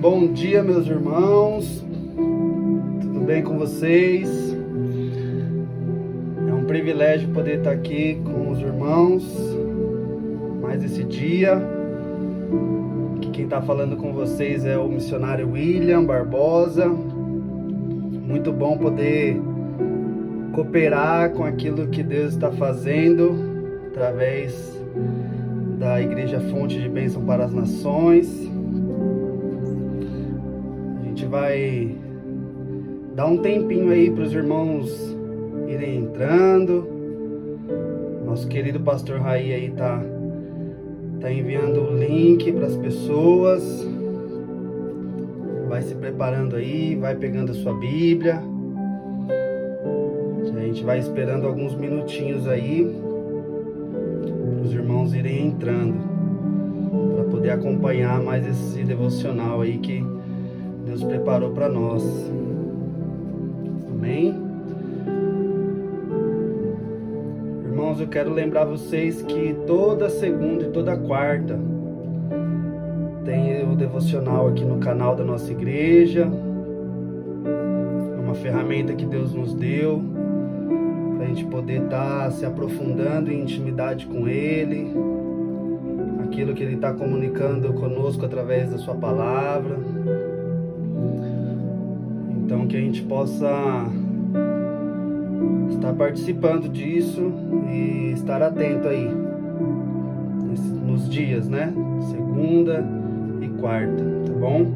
Bom dia, meus irmãos, tudo bem com vocês? É um privilégio poder estar aqui com os irmãos mais esse dia. Aqui quem está falando com vocês é o missionário William Barbosa. Muito bom poder cooperar com aquilo que Deus está fazendo através da Igreja Fonte de Bênção para as Nações. A gente vai dar um tempinho aí para os irmãos irem entrando. Nosso querido pastor Raí aí tá enviando o link para as pessoas. Vai se preparando aí, vai pegando a sua Bíblia. A gente vai esperando alguns minutinhos aí para os irmãos irem entrando, para poder acompanhar mais esse devocional aí que Deus preparou para nós. Amém? Irmãos, eu quero lembrar vocês que toda segunda e toda quarta tem o devocional aqui no canal da nossa igreja. É uma ferramenta que Deus nos deu para a gente poder estar se aprofundando em intimidade com Ele, aquilo que Ele está comunicando conosco através da sua palavra. Então que a gente possa estar participando disso e estar atento aí nos dias, né? Segunda e quarta, tá bom?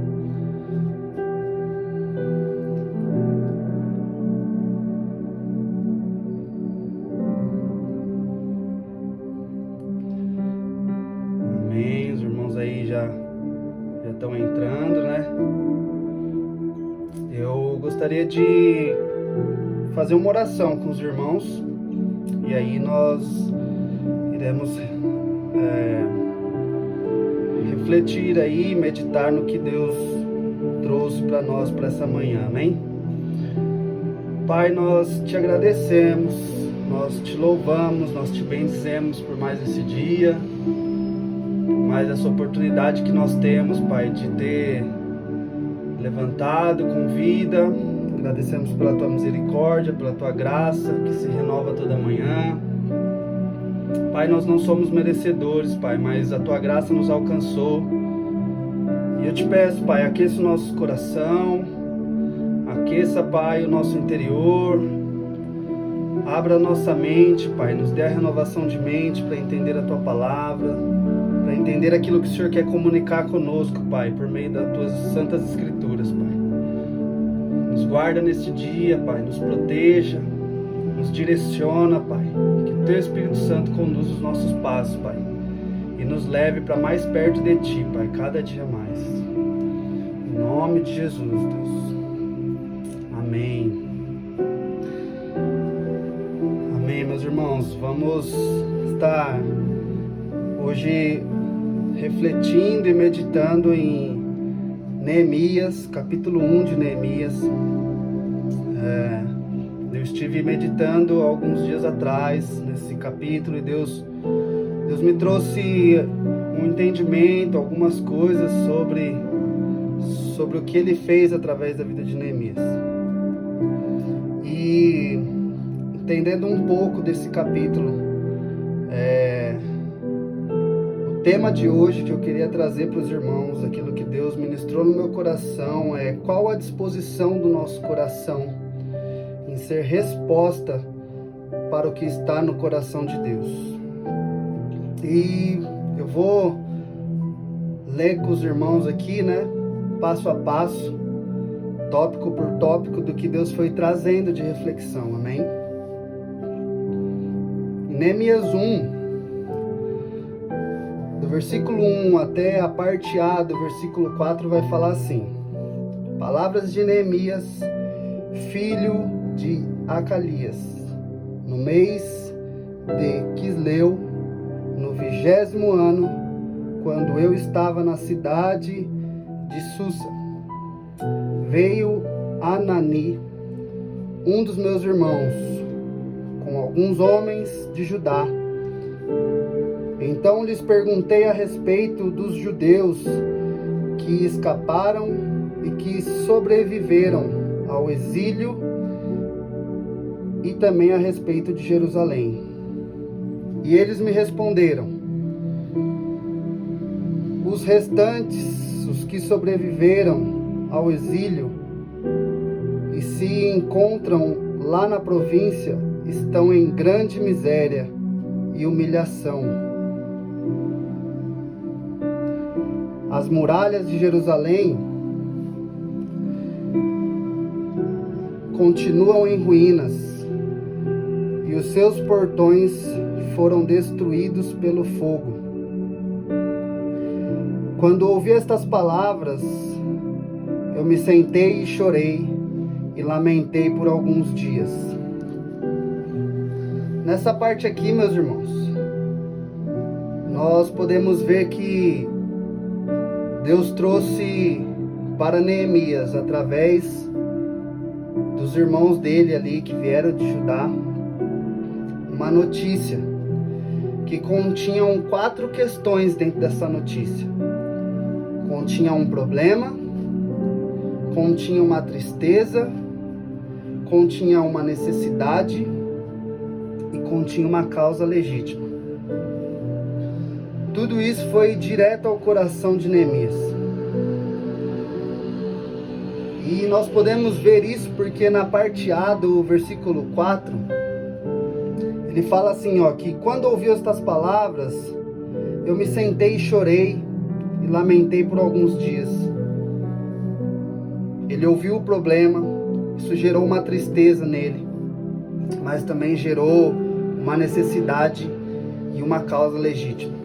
Amém. Os irmãos aí já estão entrando, né? Eu gostaria de fazer uma oração com os irmãos e aí nós iremos refletir aí, meditar no que Deus trouxe para nós para essa manhã, amém? Pai, nós te agradecemos, nós te louvamos, nós te bendizemos por mais esse dia, por mais essa oportunidade que nós temos, Pai, de ter levantado com vida. Agradecemos pela tua misericórdia, pela tua graça que se renova toda manhã. Pai, nós não somos merecedores, Pai, mas a tua graça nos alcançou. E eu te peço, Pai, aqueça o nosso coração, aqueça, Pai, o nosso interior, abra a nossa mente, Pai, nos dê a renovação de mente para entender a tua palavra, para entender aquilo que o Senhor quer comunicar conosco, Pai, por meio das tuas santas escrituras, Pai. Nos guarda neste dia, Pai, nos proteja, nos direciona, Pai. Que o Teu Espírito Santo conduza os nossos passos, Pai, e nos leve para mais perto de Ti, Pai, cada dia mais. Em nome de Jesus, Deus. Amém. Amém, meus irmãos. Vamos estar hoje refletindo e meditando em Neemias, capítulo 1 de Neemias. Eu estive meditando alguns dias atrás nesse capítulo e Deus me trouxe um entendimento, algumas coisas sobre o que Ele fez através da vida de Neemias. E entendendo um pouco desse capítulo, o tema de hoje que eu queria trazer para os irmãos, aquilo que Deus ministrou no meu coração, é qual a disposição do nosso coração em ser resposta para o que está no coração de Deus. E eu vou ler com os irmãos aqui, né, passo a passo, tópico por tópico, do que Deus foi trazendo de reflexão, amém? Em Neemias 1, do versículo 1 até a parte A do versículo 4 vai falar assim: palavras de Neemias, filho de Acalias, no mês de Quisleu, no 20º ano, quando eu estava na cidade de Susa, veio Anani, um dos meus irmãos, com alguns homens de Judá. Então lhes perguntei a respeito dos judeus que escaparam e que sobreviveram ao exílio e também a respeito de Jerusalém. E eles me responderam: os restantes, os que sobreviveram ao exílio e se encontram lá na província, estão em grande miséria e humilhação. As muralhas de Jerusalém continuam em ruínas e os seus portões foram destruídos pelo fogo. Quando ouvi estas palavras, eu me sentei e chorei e lamentei por alguns dias. Nessa parte aqui, meus irmãos, nós podemos ver que Deus trouxe para Neemias, através dos irmãos dele ali que vieram de Judá, uma notícia que continham 4 questões dentro dessa notícia. Continha um problema, continha uma tristeza, continha uma necessidade e continha uma causa legítima. Tudo isso foi direto ao coração de Neemias. E nós podemos ver isso porque na parte A do versículo 4, ele fala assim, que quando ouviu estas palavras, eu me sentei e chorei e lamentei por alguns dias. Ele ouviu o problema, isso gerou uma tristeza nele, mas também gerou uma necessidade e uma causa legítima.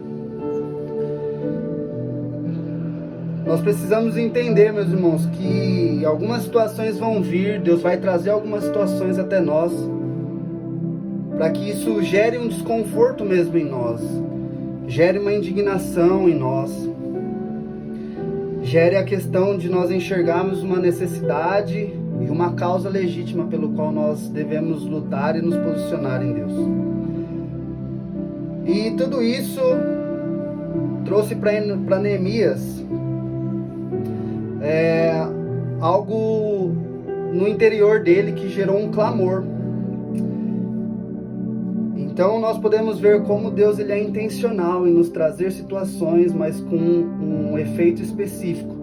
Nós precisamos entender, meus irmãos, que algumas situações vão vir, Deus vai trazer algumas situações até nós, para que isso gere um desconforto mesmo em nós, gere uma indignação em nós, gere a questão de nós enxergarmos uma necessidade e uma causa legítima pelo qual nós devemos lutar e nos posicionar em Deus. E tudo isso trouxe para Neemias algo no interior dele que gerou um clamor. Então nós podemos ver como Deus ele é intencional em nos trazer situações, mas com um efeito específico,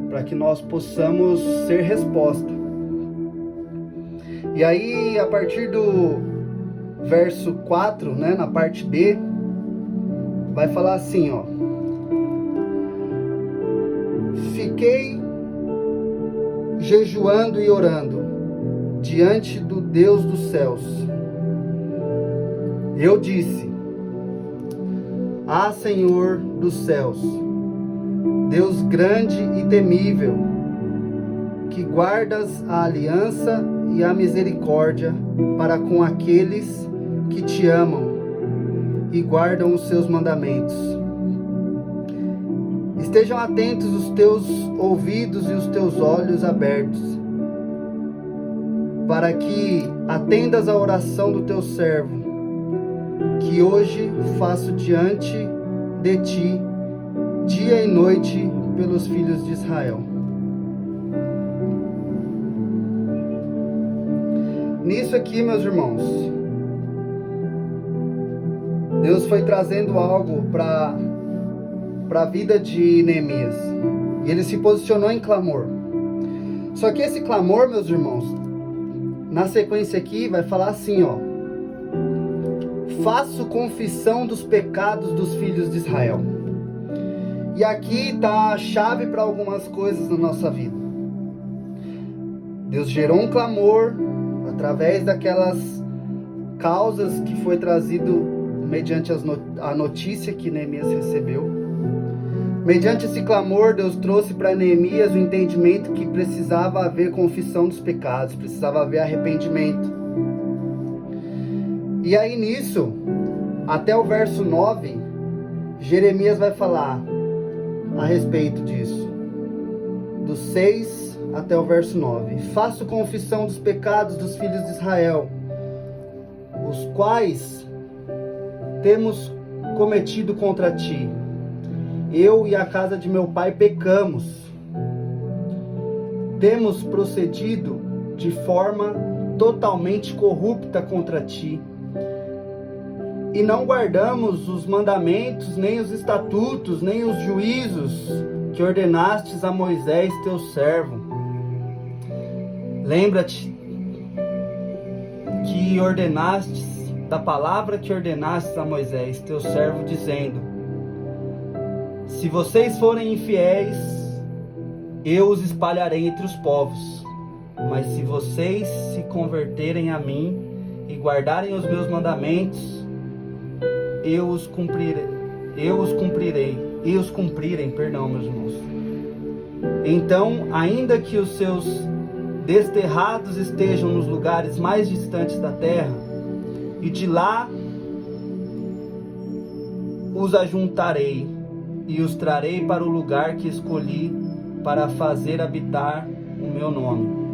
para que nós possamos ser resposta. E aí, a partir do verso 4, na parte B, vai falar assim, fiquei jejuando e orando diante do Deus dos céus. Eu disse: Senhor dos céus, Deus grande e temível, que guardas a aliança e a misericórdia para com aqueles que te amam e guardam os seus mandamentos. Estejam atentos os teus ouvidos e os teus olhos abertos, para que atendas a oração do teu servo, que hoje faço diante de ti, dia e noite, pelos filhos de Israel. Nisso aqui, meus irmãos, Deus foi trazendo algo para a vida de Neemias, e ele se posicionou em clamor. Só que esse clamor, meus irmãos, na sequência aqui vai falar assim, faço confissão dos pecados dos filhos de Israel. E aqui está a chave para algumas coisas na nossa vida. Deus gerou um clamor através daquelas causas que foi trazido mediante a notícia que Neemias recebeu. Mediante esse clamor, Deus trouxe para Neemias o entendimento que precisava haver confissão dos pecados, precisava haver arrependimento. E aí nisso, até o verso 9, Jeremias vai falar a respeito disso. Do 6 até o verso 9. Faço confissão dos pecados dos filhos de Israel, os quais temos cometido contra ti. eu e a casa de meu pai pecamos. Temos procedido de forma totalmente corrupta contra ti, e não guardamos os mandamentos, nem os estatutos, nem os juízos que ordenastes a Moisés, teu servo. Lembra-te que ordenastes, da palavra que ordenastes a Moisés, teu servo, dizendo: se vocês forem infiéis, eu os espalharei entre os povos. Mas se vocês se converterem a mim e guardarem os meus mandamentos, eu os cumprirem, meus irmãos. Então, ainda que os seus desterrados estejam nos lugares mais distantes da terra, e de lá os ajuntarei e os trarei para o lugar que escolhi para fazer habitar o meu nome.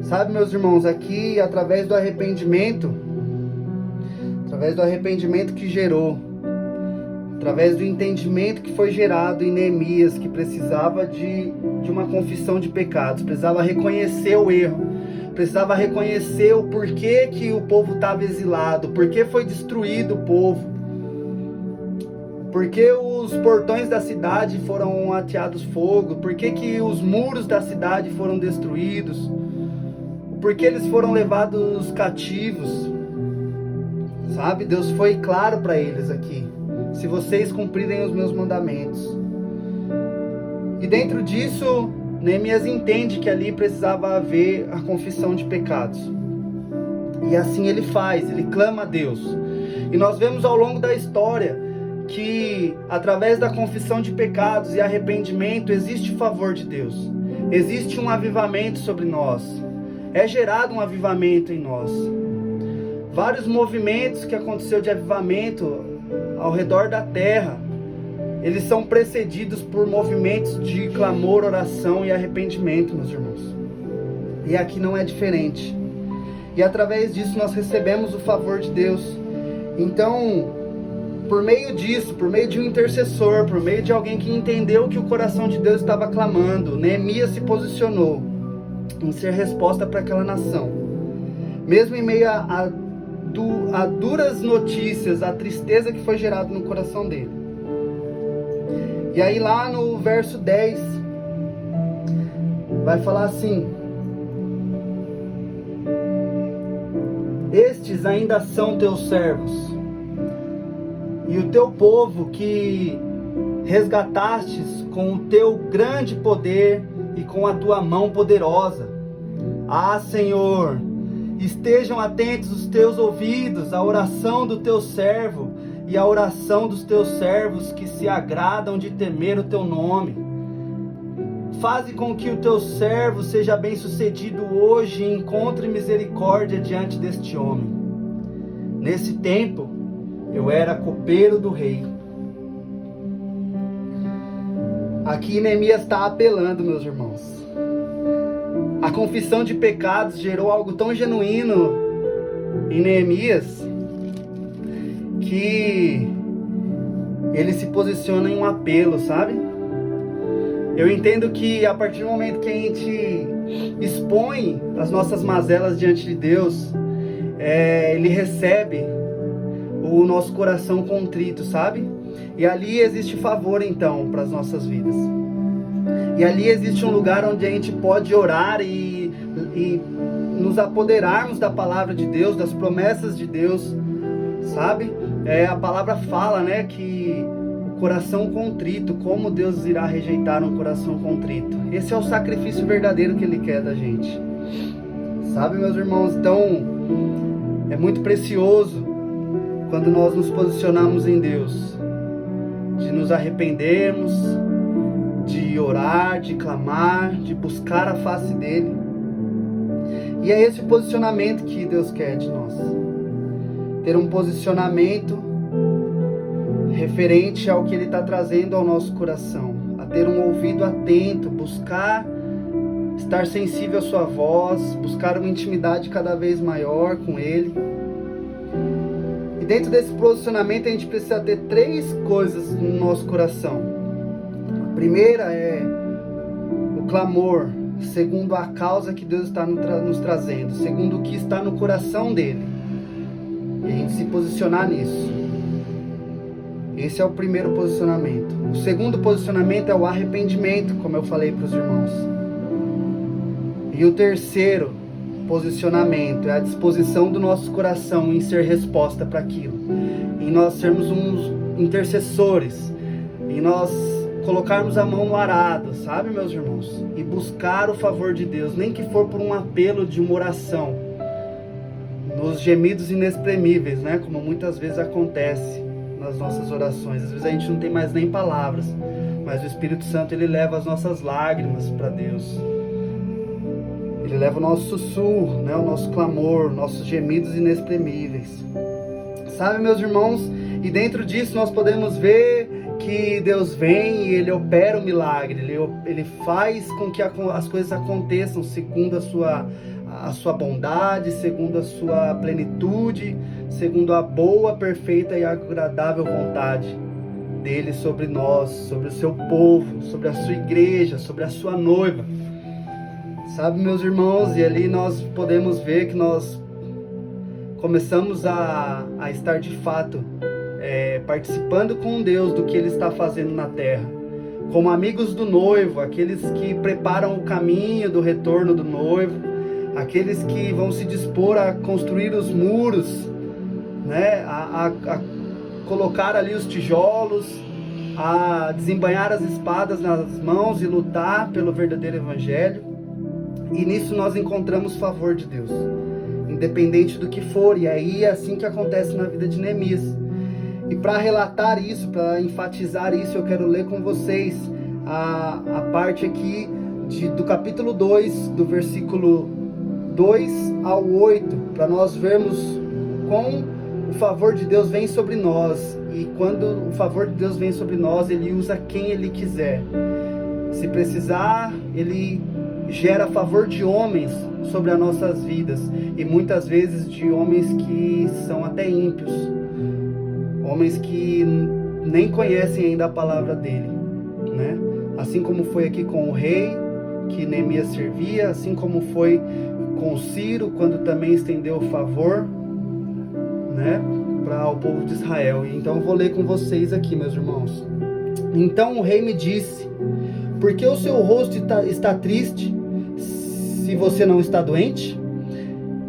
Sabe, meus irmãos, aqui através do arrependimento que gerou, através do entendimento que foi gerado em Neemias, que precisava de uma confissão de pecados, precisava reconhecer o erro, precisava reconhecer o porquê que o povo estava exilado, porquê foi destruído o povo, porquê os portões da cidade foram ateados fogo, porquê que os muros da cidade foram destruídos, porquê eles foram levados cativos. Sabe, Deus foi claro para eles aqui: se vocês cumprirem os meus mandamentos. E dentro disso, Neemias entende que ali precisava haver a confissão de pecados. E assim ele faz, ele clama a Deus. E nós vemos ao longo da história que através da confissão de pecados e arrependimento existe o favor de Deus. Existe um avivamento sobre nós. É gerado um avivamento em nós. Vários movimentos que aconteceu de avivamento ao redor da terra, eles são precedidos por movimentos de clamor, oração e arrependimento, meus irmãos. E aqui não é diferente. E através disso nós recebemos o favor de Deus. Então, por meio disso, por meio de um intercessor, por meio de alguém que entendeu que o coração de Deus estava clamando, Neemias se posicionou em ser resposta para aquela nação. Mesmo em meio a duras notícias, a tristeza que foi gerada no coração dele. E aí lá no verso 10, vai falar assim: estes ainda são teus servos, e o teu povo que resgatastes com o teu grande poder e com a tua mão poderosa. Ah, Senhor, estejam atentos os teus ouvidos à oração do teu servo e à oração dos teus servos que se agradam de temer o teu nome. Faze com que o teu servo seja bem sucedido hoje e encontre misericórdia diante deste homem. Nesse tempo, eu era copeiro do rei. Aqui Neemias está apelando, meus irmãos. A confissão de pecados gerou algo tão genuíno em Neemias que ele se posiciona em um apelo, sabe? Eu entendo que a partir do momento que a gente expõe as nossas mazelas diante de Deus, Ele recebe o nosso coração contrito, sabe? E ali existe favor então para as nossas vidas. E ali existe um lugar onde a gente pode orar e nos apoderarmos da palavra de Deus, das promessas de Deus, sabe? A palavra fala, né, que o coração contrito, como Deus irá rejeitar um coração contrito? Esse é o sacrifício verdadeiro que Ele quer da gente. Sabe, meus irmãos? Então, é muito precioso quando nós nos posicionamos em Deus, de nos arrependermos, de orar, de clamar, de buscar a face dEle. E é esse o posicionamento que Deus quer de nós. Ter um posicionamento referente ao que Ele está trazendo ao nosso coração. A ter um ouvido atento, buscar estar sensível à sua voz, buscar uma intimidade cada vez maior com Ele. E dentro desse posicionamento a gente precisa ter 3 coisas no nosso coração. A primeira é o clamor, segundo a causa que Deus está nos trazendo, segundo o que está no coração dele. E a gente se posicionar nisso. Esse é o primeiro posicionamento. O segundo posicionamento é o arrependimento, como eu falei para os irmãos. E o terceiro posicionamento é a disposição do nosso coração em ser resposta para aquilo. Em nós sermos uns intercessores. Em nós colocarmos a mão no arado, sabe, meus irmãos? E buscar o favor de Deus, nem que for por um apelo de uma oração. Nos gemidos inexprimíveis, né? Como muitas vezes acontece nas nossas orações. Às vezes a gente não tem mais nem palavras, mas o Espírito Santo, ele leva as nossas lágrimas para Deus. Ele leva o nosso sussurro, né? O nosso clamor, nossos gemidos inexprimíveis. Sabe, meus irmãos? E dentro disso nós podemos ver que Deus vem e Ele opera o milagre. Ele faz com que as coisas aconteçam segundo a sua bondade, segundo a sua plenitude, segundo a boa, perfeita e agradável vontade dele sobre nós, sobre o seu povo, sobre a sua igreja, sobre a sua noiva. Sabe, meus irmãos, e ali nós podemos ver que nós começamos a estar de fato participando com Deus do que Ele está fazendo na terra. Como amigos do noivo, aqueles que preparam o caminho do retorno do noivo, aqueles que vão se dispor a construir os muros, né? a colocar ali os tijolos, a desembainhar as espadas nas mãos e lutar pelo verdadeiro evangelho. E nisso nós encontramos favor de Deus, independente do que for. E aí é assim que acontece na vida de Neemias. E para relatar isso, para enfatizar isso, eu quero ler com vocês a parte aqui do capítulo 2, do versículo 2 ao 8, para nós vermos como o favor de Deus vem sobre nós. E quando o favor de Deus vem sobre nós, Ele usa quem Ele quiser. Se precisar, Ele gera favor de homens sobre as nossas vidas, e muitas vezes de homens que são até ímpios, homens que nem conhecem ainda a palavra dele, né? Assim como foi aqui com o rei que Neemias servia, assim como foi com Ciro, quando também estendeu o favor, né, para o povo de Israel. Então eu vou ler com vocês aqui, meus irmãos. Então o rei me disse: por que o seu rosto está triste, se você não está doente?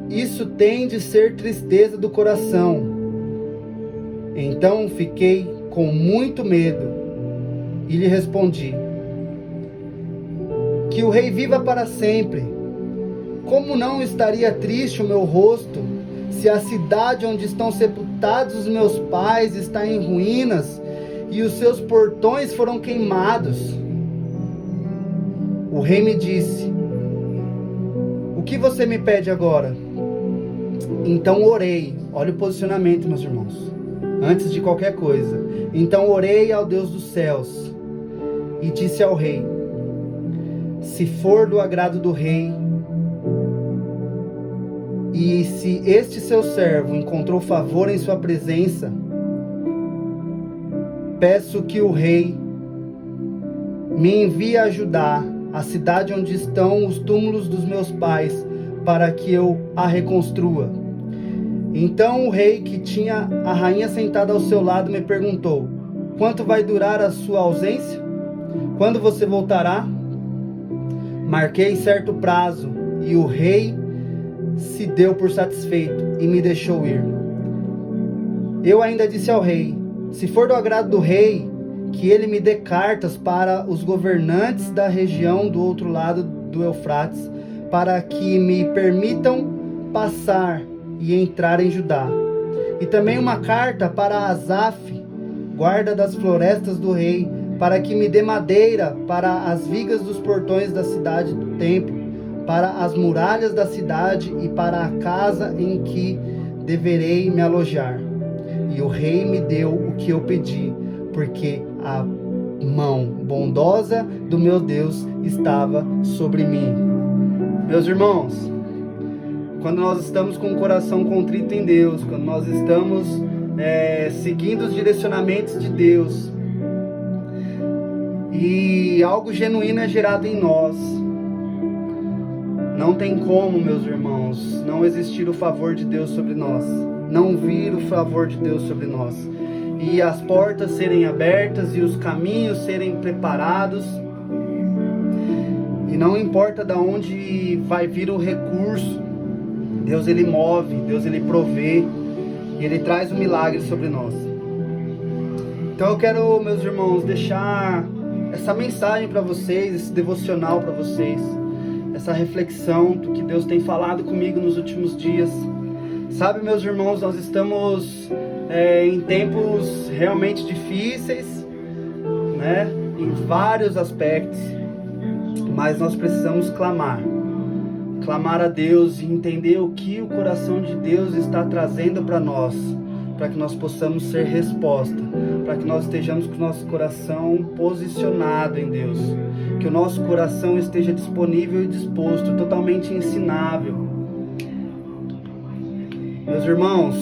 Isso tem de ser tristeza do coração. Então fiquei com muito medo e lhe respondi: que o rei viva para sempre. Como não estaria triste o meu rosto, se a cidade onde estão sepultados os meus pais está em ruínas e os seus portões foram queimados? O rei me disse: o que você me pede agora? Então orei. Olha o posicionamento, meus irmãos. Antes de qualquer coisa. Então orei ao Deus dos céus e disse ao rei: se for do agrado do rei, e se este seu servo encontrou favor em sua presença, peço que o rei me envie ajudar a cidade onde estão os túmulos dos meus pais, para que eu a reconstrua. Então o rei, que tinha a rainha sentada ao seu lado, me perguntou: quanto vai durar a sua ausência? Quando você voltará? Marquei certo prazo, e o rei se deu por satisfeito e me deixou ir. Eu ainda disse ao rei: se for do agrado do rei, que ele me dê cartas para os governantes da região do outro lado do Eufrates, para que me permitam passar e entrar em Judá. E também uma carta para Asaf, guarda das florestas do rei, para que me dê madeira para as vigas dos portões da cidade do templo, para as muralhas da cidade e para a casa em que deverei me alojar. E o rei me deu o que eu pedi, porque a mão bondosa do meu Deus estava sobre mim. Meus irmãos, quando nós estamos com o coração contrito em Deus, quando nós estamos seguindo os direcionamentos de Deus. E algo genuíno é gerado em nós. Não tem como, meus irmãos, não existir o favor de Deus sobre nós. Não vir o favor de Deus sobre nós. E as portas serem abertas e os caminhos serem preparados. E não importa de onde vai vir o recurso, Deus ele move, Deus ele provê. E ele traz um milagre sobre nós. Então eu quero, meus irmãos, deixar essa mensagem para vocês, esse devocional para vocês, essa reflexão do que Deus tem falado comigo nos últimos dias. Sabe, meus irmãos, nós estamos em tempos realmente difíceis, né? Em vários aspectos, mas nós precisamos clamar a Deus e entender o que o coração de Deus está trazendo para nós, para que nós possamos ser resposta, para que nós estejamos com o nosso coração posicionado em Deus, que o nosso coração esteja disponível e disposto, totalmente ensinável. Meus irmãos,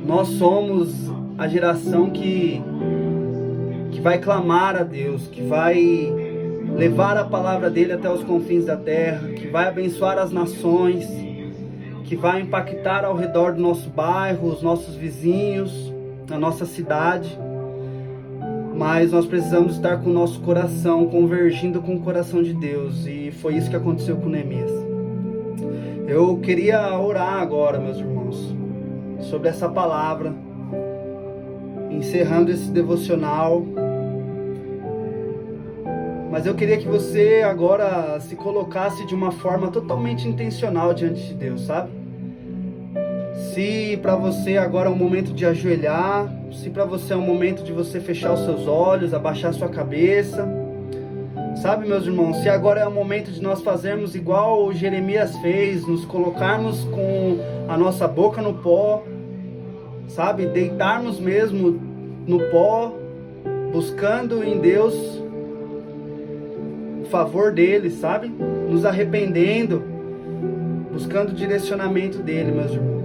nós somos a geração que vai clamar a Deus, que vai levar a palavra dele até os confins da terra, que vai abençoar as nações, que vai impactar ao redor do nosso bairro, os nossos vizinhos, a nossa cidade. Mas nós precisamos estar com o nosso coração convergindo com o coração de Deus, e foi isso que aconteceu com Neemias. Eu queria orar agora, meus irmãos, sobre essa palavra, encerrando esse devocional. Mas eu queria que você agora se colocasse de uma forma totalmente intencional diante de Deus, sabe? Se para você agora é um momento de ajoelhar, se para você é um momento de você fechar os seus olhos, abaixar sua cabeça, sabe, meus irmãos, se agora é o momento de nós fazermos igual o Jeremias fez, nos colocarmos com a nossa boca no pó, sabe, deitarmos mesmo no pó, buscando em Deus favor dele, sabe? Nos arrependendo, buscando o direcionamento dele, meus irmãos.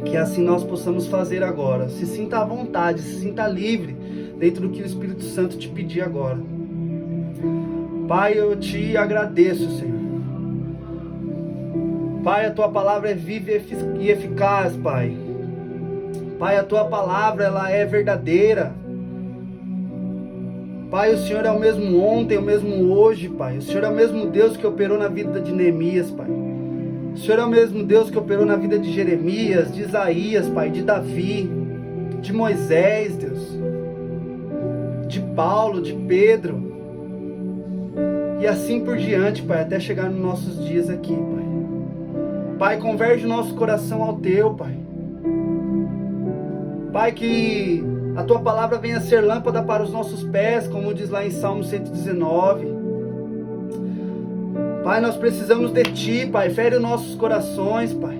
Que assim nós possamos fazer agora. Se sinta à vontade, se sinta livre dentro do que o Espírito Santo te pedir agora. Pai, eu te agradeço, Senhor. Pai, a tua palavra é viva e eficaz, Pai. Pai, a tua palavra, ela é verdadeira. Pai, o Senhor é o mesmo ontem, o mesmo hoje, Pai. O Senhor é o mesmo Deus que operou na vida de Neemias, Pai. O Senhor é o mesmo Deus que operou na vida de Jeremias, de Isaías, Pai, de Davi, de Moisés, Deus, de Paulo, de Pedro, e assim por diante, Pai, até chegar nos nossos dias aqui, Pai. Pai, converge o nosso coração ao Teu, Pai. Pai, que a Tua palavra venha ser lâmpada para os nossos pés, como diz lá em Salmo 119. Pai, nós precisamos de Ti, Pai, fere os nossos corações, Pai.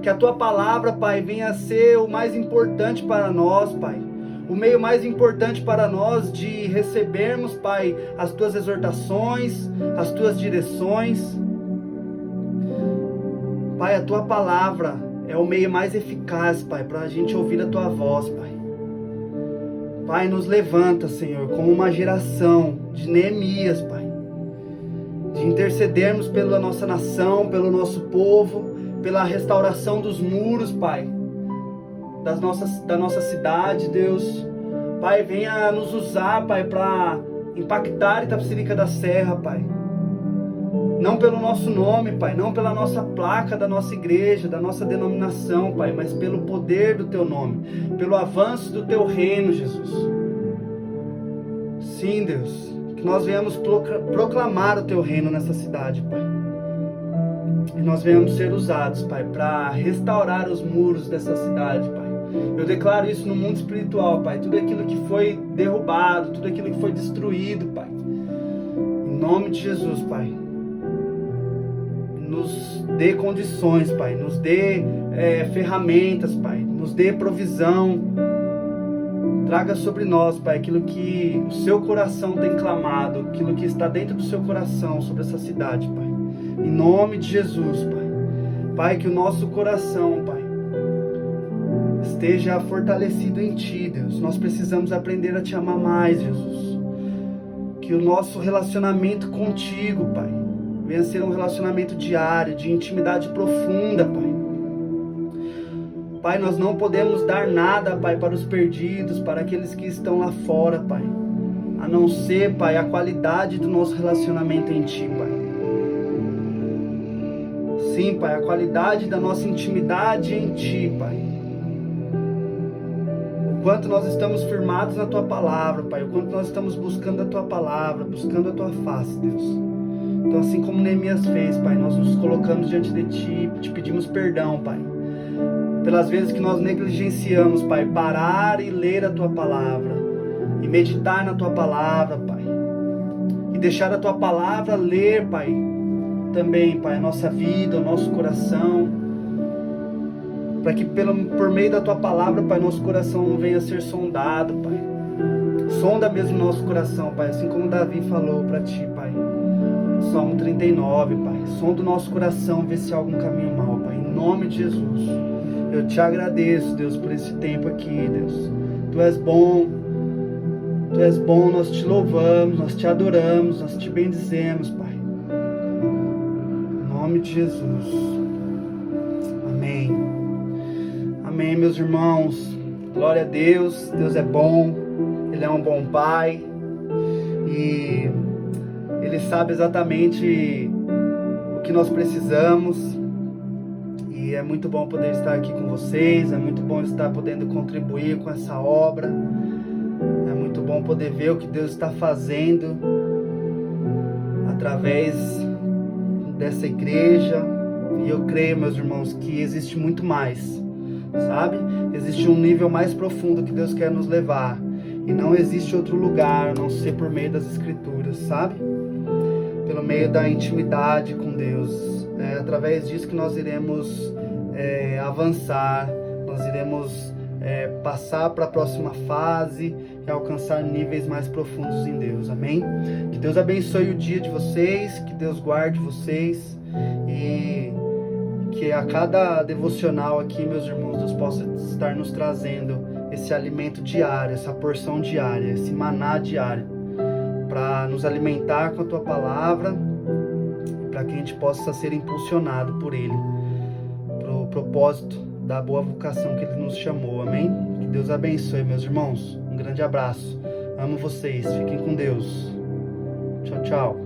Que a Tua palavra, Pai, venha ser o mais importante para nós, Pai. O meio mais importante para nós de recebermos, Pai, as Tuas exortações, as Tuas direções. Pai, a Tua palavra é o meio mais eficaz, Pai, para a gente ouvir a Tua voz, Pai. Pai, nos levanta, Senhor, como uma geração de Neemias, Pai. De intercedermos pela nossa nação, pelo nosso povo, pela restauração dos muros, Pai, da nossa cidade, Deus. Pai, venha nos usar, Pai, para impactar Itapecerica da Serra, Pai. Não pelo nosso nome, Pai, não pela nossa placa da nossa igreja, da nossa denominação, Pai, mas pelo poder do Teu nome, pelo avanço do Teu reino, Jesus. Sim, Deus, que nós venhamos proclamar o Teu reino nessa cidade, Pai. E nós venhamos ser usados, Pai, para restaurar os muros dessa cidade, Pai. Eu declaro isso no mundo espiritual, Pai. Tudo aquilo que foi derrubado, tudo aquilo que foi destruído, Pai. Em nome de Jesus, Pai. Nos dê condições, Pai. Nos dê ferramentas, Pai. Nos dê provisão. Traga sobre nós, Pai, aquilo que o Seu coração tem clamado, aquilo que está dentro do Seu coração sobre essa cidade, Pai. Em nome de Jesus, Pai. Pai, que o nosso coração, Pai, esteja fortalecido em Ti, Deus. Nós precisamos aprender a Te amar mais, Jesus. Que o nosso relacionamento contigo, Pai, venha ser um relacionamento diário, de intimidade profunda, Pai. Pai, nós não podemos dar nada, Pai, para os perdidos, para aqueles que estão lá fora, Pai. A não ser, Pai, a qualidade do nosso relacionamento em Ti, Pai. Sim, Pai, a qualidade da nossa intimidade em Ti, Pai. O quanto nós estamos firmados na Tua Palavra, Pai. O quanto nós estamos buscando a Tua Palavra, buscando a Tua face, Deus. Então, assim como Neemias fez, Pai, nós nos colocamos diante de Ti, te pedimos perdão, Pai, pelas vezes que nós negligenciamos, Pai, parar e ler a Tua Palavra, e meditar na Tua Palavra, Pai, e deixar a Tua Palavra ler, Pai, também, Pai, a nossa vida, o nosso coração, para que por meio da Tua Palavra, Pai, nosso coração venha a ser sondado, Pai. Sonda mesmo nosso coração, Pai, assim como Davi falou para Ti, Pai. Salmo 39, Pai. Sonda o nosso coração, vê se há algum caminho mau, Pai. Em nome de Jesus. Eu Te agradeço, Deus, por esse tempo aqui, Deus. Tu és bom, nós Te louvamos, nós Te adoramos, nós Te bendizemos, Pai. Em nome de Jesus. Amém. Amém, meus irmãos. Glória a Deus. Deus é bom. Ele é um bom Pai. E Ele sabe exatamente o que nós precisamos. E é muito bom poder estar aqui com vocês. É muito bom estar podendo contribuir com essa obra. É muito bom poder ver o que Deus está fazendo através dessa igreja. E eu creio, meus irmãos, que existe muito mais, sabe? Existe um nível mais profundo que Deus quer nos levar. E não existe outro lugar a não ser por meio das Escrituras, sabe? Pelo meio da intimidade com Deus. É através disso que nós iremos avançar, nós iremos passar para a próxima fase e alcançar níveis mais profundos em Deus, amém? Que Deus abençoe o dia de vocês, que Deus guarde vocês e que a cada devocional aqui, meus irmãos, Deus possa estar nos trazendo esse alimento diário, essa porção diária, esse maná diário, para nos alimentar com a Tua Palavra, para que a gente possa ser impulsionado por Ele, para o propósito da boa vocação que Ele nos chamou, amém? Que Deus abençoe, meus irmãos. Um grande abraço. Amo vocês. Fiquem com Deus. Tchau, tchau.